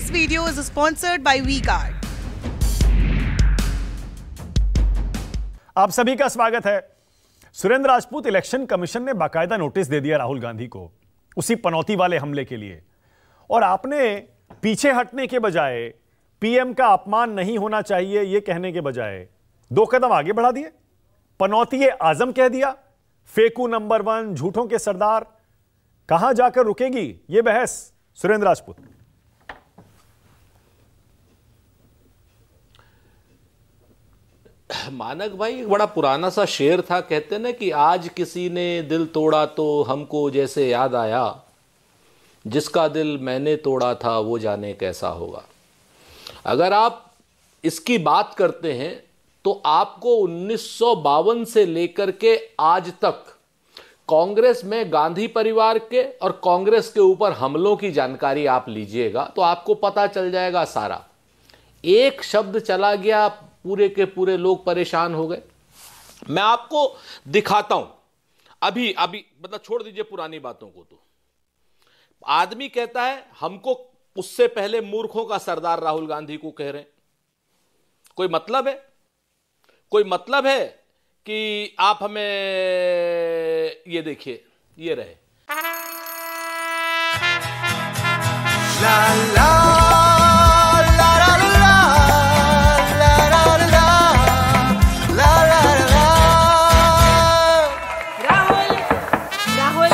This video is sponsored by V-Guard. आप सभी का स्वागत है। सुरेंद्र राजपूत इलेक्शन कमीशन ने बाकायदा नोटिस दे दिया राहुल गांधी को उसी पनौती वाले हमले के लिए, और आपने पीछे हटने के बजाय पीएम का अपमान नहीं होना चाहिए यह कहने के बजाय 2 कदम आगे बढ़ा दिए। पनौती आजम कह दिया, फेकू नंबर 1, झूठों के सरदार। कहां जाकर रुकेगी यह बहस? सुरेंद्र राजपूत। मानक भाई, एक बड़ा पुराना सा शेर था, कहते ना कि आज किसी ने दिल तोड़ा तो हमको जैसे याद आया, जिसका दिल मैंने तोड़ा था वो जाने कैसा होगा। अगर आप इसकी बात करते हैं तो आपको 1952 से लेकर के आज तक कांग्रेस में गांधी परिवार के और कांग्रेस के ऊपर हमलों की जानकारी आप लीजिएगा तो आपको पता चल जाएगा सारा। एक शब्द चला गया, पूरे के पूरे लोग परेशान हो गए। मैं आपको दिखाता हूं अभी मतलब छोड़ दीजिए पुरानी बातों को। तो आदमी कहता है हमको, उससे पहले मूर्खों का सरदार राहुल गांधी को कह रहे हैं। कोई मतलब है? कोई मतलब है कि आप हमें, ये देखिए, ये रहे ला ला ला ला ला ला ला ला। राहुल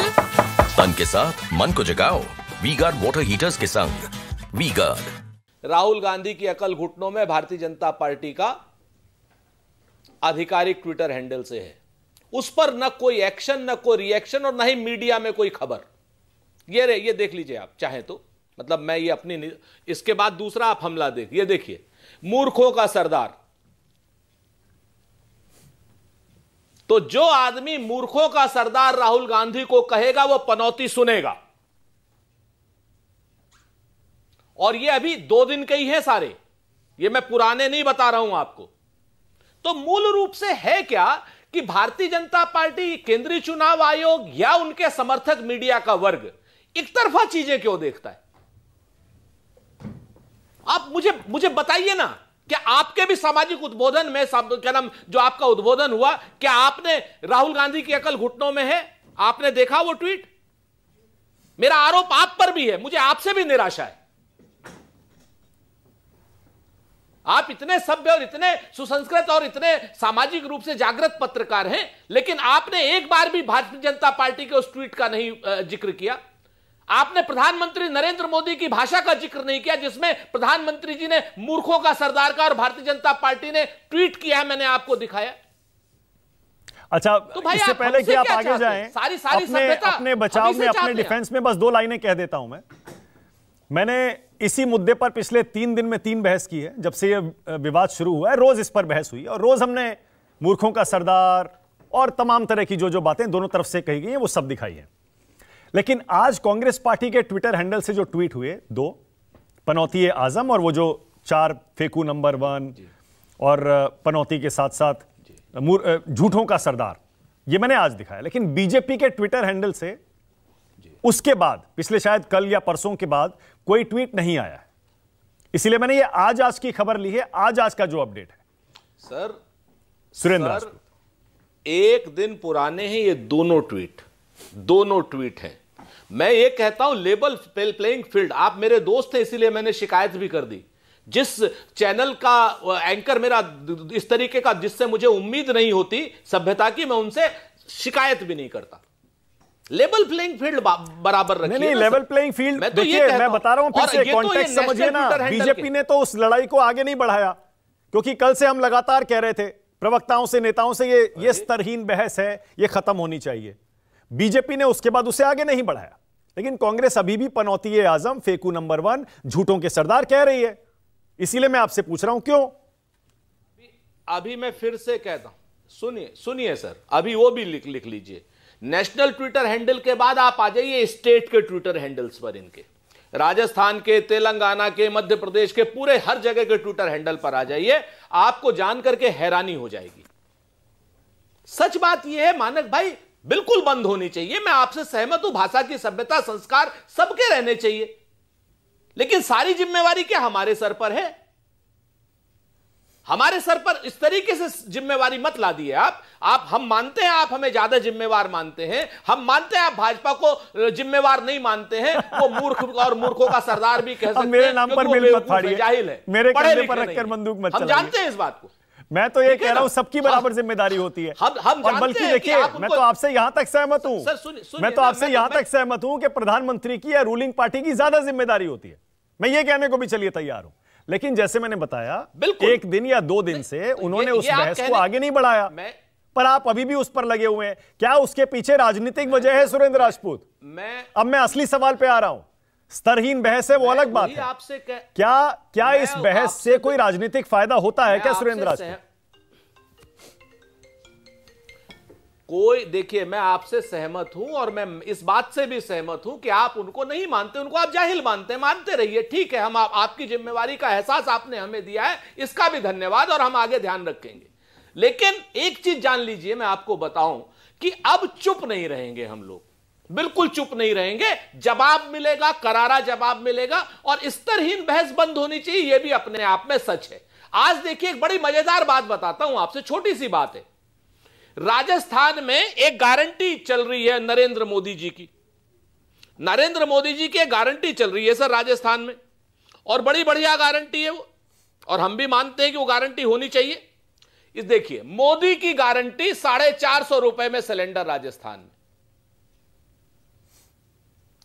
तन के साथ मन को जगाओ वी-गार्ड वाटर हीटर्स के संग। वी-गार्ड। राहुल गांधी की अकल घुटनों में भारतीय जनता पार्टी का आधिकारिक ट्विटर हैंडल से है। उस पर न कोई एक्शन, न कोई रिएक्शन, और न ही मीडिया में कोई खबर। ये देख लीजिए आप चाहें तो, मतलब मैं ये अपनी, इसके बाद दूसरा आप हमला देख, ये देखिए, मूर्खों का सरदार। तो जो आदमी मूर्खों का सरदार राहुल गांधी को कहेगा वो पनौती सुनेगा। और ये अभी 2 दिन के ही हैं सारे, ये मैं पुराने नहीं बता रहा हूं आपको। तो मूल रूप से है क्या कि भारतीय जनता पार्टी, केंद्रीय चुनाव आयोग या उनके समर्थक मीडिया का वर्ग एक तरफा चीजें क्यों देखता है? आप मुझे बताइए ना, क्या आपके भी सामाजिक उद्बोधन में, क्या नाम, जो आपका उद्बोधन हुआ, क्या आपने राहुल गांधी की अकल घुटनों में है? आपने देखा वो ट्वीट? मेरा आरोप आप पर भी है, मुझे आपसे भी निराशा है। आप इतने सभ्य और इतने सुसंस्कृत और इतने सामाजिक रूप से जागृत पत्रकार हैं, लेकिन आपने एक बार भी भारतीय जनता पार्टी के उस ट्वीट का नहीं जिक्र किया। आपने प्रधानमंत्री नरेंद्र मोदी की भाषा का जिक्र नहीं किया, जिसमें प्रधानमंत्री जी ने मूर्खों का सरदार का और भारतीय जनता पार्टी ने ट्वीट किया है, मैंने आपको दिखाया। अच्छा, तो भाई इससे पहले कि आप आगे जाएं, सारी अपने बचाव में, अपने डिफेंस में बस 2 लाइनें कह देता हूं मैं। मैंने इसी मुद्दे पर पिछले 3 दिन में 3 बहस की है। जब से यह विवाद शुरू हुआ है, रोज इस पर बहस हुई और रोज हमने मूर्खों का सरदार और तमाम तरह की जो बातें दोनों तरफ से कही गई हैं वो सब दिखाई है। लेकिन आज कांग्रेस पार्टी के ट्विटर हैंडल से जो ट्वीट हुए 2, पनौती आजम और वो जो 4 फेकू नंबर 1 और पनौती के साथ साथ झूठों का सरदार, ये मैंने आज दिखाया। लेकिन बीजेपी के ट्विटर हैंडल से उसके बाद, पिछले शायद कल या परसों के बाद, कोई ट्वीट नहीं आया है। इसलिए मैंने ये आज की खबर ली है, आज का जो अपडेट है। सर, सुरेंद्र, एक दिन पुराने हैं ये दोनों ट्वीट हैं। मैं ये कहता हूं लेवल प्लेइंग फील्ड। आप मेरे दोस्त हैं इसीलिए मैंने शिकायत भी कर दी। जिस चैनल का एंकर मेरा इस तरीके का, जिससे मुझे उम्मीद नहीं होती सभ्यता की, मैं उनसे शिकायत भी नहीं करता। लेवल प्लेइंग फील्ड बराबर रखिए। नहीं, लेवल प्लेइंग फील्ड देखिए, मैं बता रहा हूं फिर से, कॉन्टेक्स्ट समझिए ना। बीजेपी ने तो उस लड़ाई को आगे नहीं बढ़ाया, क्योंकि कल से हम लगातार कह रहे थे प्रवक्ताओं से, नेताओं से, ये स्तरहीन बहस है, ये खत्म होनी चाहिए। बीजेपी ने उसके बाद उसे आगे नहीं बढ़ाया। लेकिन कांग्रेस अभी भी पनौती आजम, फेकू नंबर 1, झूठों के सरदार कह रही है। इसीलिए मैं आपसे पूछ रहा हूं क्यों। अभी मैं फिर से कहता हूं, सुनिए सर, अभी वो भी लिख लीजिए। नेशनल ट्विटर हैंडल के बाद आप आ जाइए स्टेट के ट्विटर हैंडल्स पर, इनके राजस्थान के, तेलंगाना के, मध्य प्रदेश के, पूरे हर जगह के ट्विटर हैंडल पर आ जाइए। आपको जानकर के हैरानी हो जाएगी। सच बात यह है मानक भाई, बिल्कुल बंद होनी चाहिए। मैं आपसे सहमत हूं, भाषा की सभ्यता, संस्कार सबके रहने चाहिए, लेकिन सारी जिम्मेवारी क्या हमारे सर पर है? हमारे सर पर इस तरीके से जिम्मेवारी मत ला दिए आप हम मानते हैं आप हमें ज्यादा जिम्मेवार मानते हैं, हम मानते हैं आप भाजपा को जिम्मेवार नहीं मानते हैं, वो मूर्ख और मूर्खों का सरदार भी कह सकते हैं। मेरे नाम पर बिल मत फाड़िए, जाहिल है, मेरे कंधे पर रखकर बंदूक मत चलाइए। हम जानते हैं इस बात को। मैं तो ये कह रहा हूं सबकी बराबर जिम्मेदारी होती है। हम और बल्कि देखिए मैं तो आपसे यहां तक सहमत हूं, मैं तो आपसे यहां तक सहमत हूं कि प्रधानमंत्री की या रूलिंग पार्टी की ज्यादा जिम्मेदारी होती है। मैं ये कहने को भी चलिए तैयार हूं, लेकिन जैसे मैंने बताया एक दिन या 2 दिन से उन्होंने उस बहस को आगे नहीं बढ़ाया, पर आप अभी भी उस पर लगे हुए हैं। क्या उसके पीछे राजनीतिक वजह है सुरेंद्र राजपूत? अब मैं असली सवाल पे आ रहा हूं। स्तरहीन बहस है वो अलग बात है, क्या इस बहस से कोई राजनीतिक फायदा होता है क्या सुरेंद्र राजपूत? कोई देखिए, मैं आपसे सहमत हूं और मैं इस बात से भी सहमत हूं कि आप उनको नहीं मानते, उनको आप जाहिल मानते हैं, मानते रहिए, ठीक है। हम आपकी जिम्मेवारी का एहसास आपने हमें दिया है, इसका भी धन्यवाद और हम आगे ध्यान रखेंगे। लेकिन एक चीज जान लीजिए, मैं आपको बताऊं कि अब चुप नहीं रहेंगे हम लोग, बिल्कुल चुप नहीं रहेंगे। जवाब मिलेगा, करारा जवाब मिलेगा और स्तरहीन बहस बंद होनी चाहिए, यह भी अपने आप में सच है। आज देखिए एक बड़ी मजेदार बात बताता हूं आपसे, छोटी सी बात है। राजस्थान में एक गारंटी चल रही है नरेंद्र मोदी जी की, नरेंद्र मोदी जी की गारंटी चल रही है सर राजस्थान में, और बड़ी बढ़िया गारंटी है वो, और हम भी मानते हैं कि वो गारंटी होनी चाहिए। इस देखिए, मोदी की गारंटी 450 रुपए में सिलेंडर राजस्थान में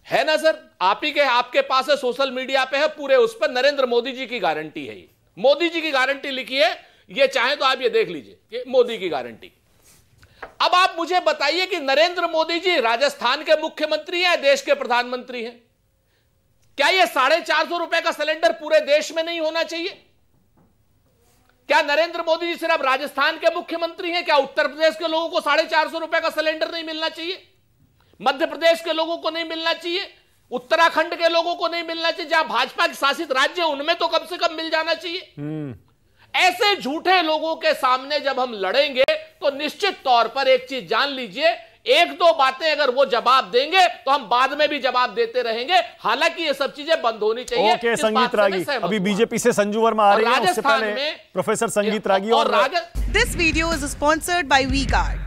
है ना सर? आपके पास है, सोशल मीडिया पे है, पूरे उस पर नरेंद्र मोदी जी की गारंटी है। ये मोदी जी की गारंटी लिखी है, ये चाहे तो आप ये देख लीजिए कि मोदी की गारंटी। अब आप मुझे बताइए कि नरेंद्र मोदी जी राजस्थान के मुख्यमंत्री हैं, देश के प्रधानमंत्री हैं, क्या यह 450 रुपए का सिलेंडर पूरे देश में नहीं होना चाहिए? क्या नरेंद्र मोदी जी सिर्फ राजस्थान के मुख्यमंत्री हैं? क्या उत्तर प्रदेश के लोगों को 450 रुपए का सिलेंडर नहीं मिलना चाहिए? मध्य प्रदेश के लोगों को नहीं मिलना चाहिए? उत्तराखंड के लोगों को नहीं मिलना चाहिए? जहां भाजपा के शासित राज्य है उनमें तो कम से कम मिल जाना चाहिए। ऐसे झूठे लोगों के सामने जब हम लड़ेंगे तो निश्चित तौर पर एक चीज जान लीजिए, 1-2 बातें अगर वो जवाब देंगे तो हम बाद में भी जवाब देते रहेंगे। हालांकि ये सब चीजें बंद होनी चाहिए। ओके, संगीत रागी अभी बीजेपी से संजू वर्मा आ रही है, उससे पहले प्रोफेसर संगीत रागी और this video is sponsored by V guard.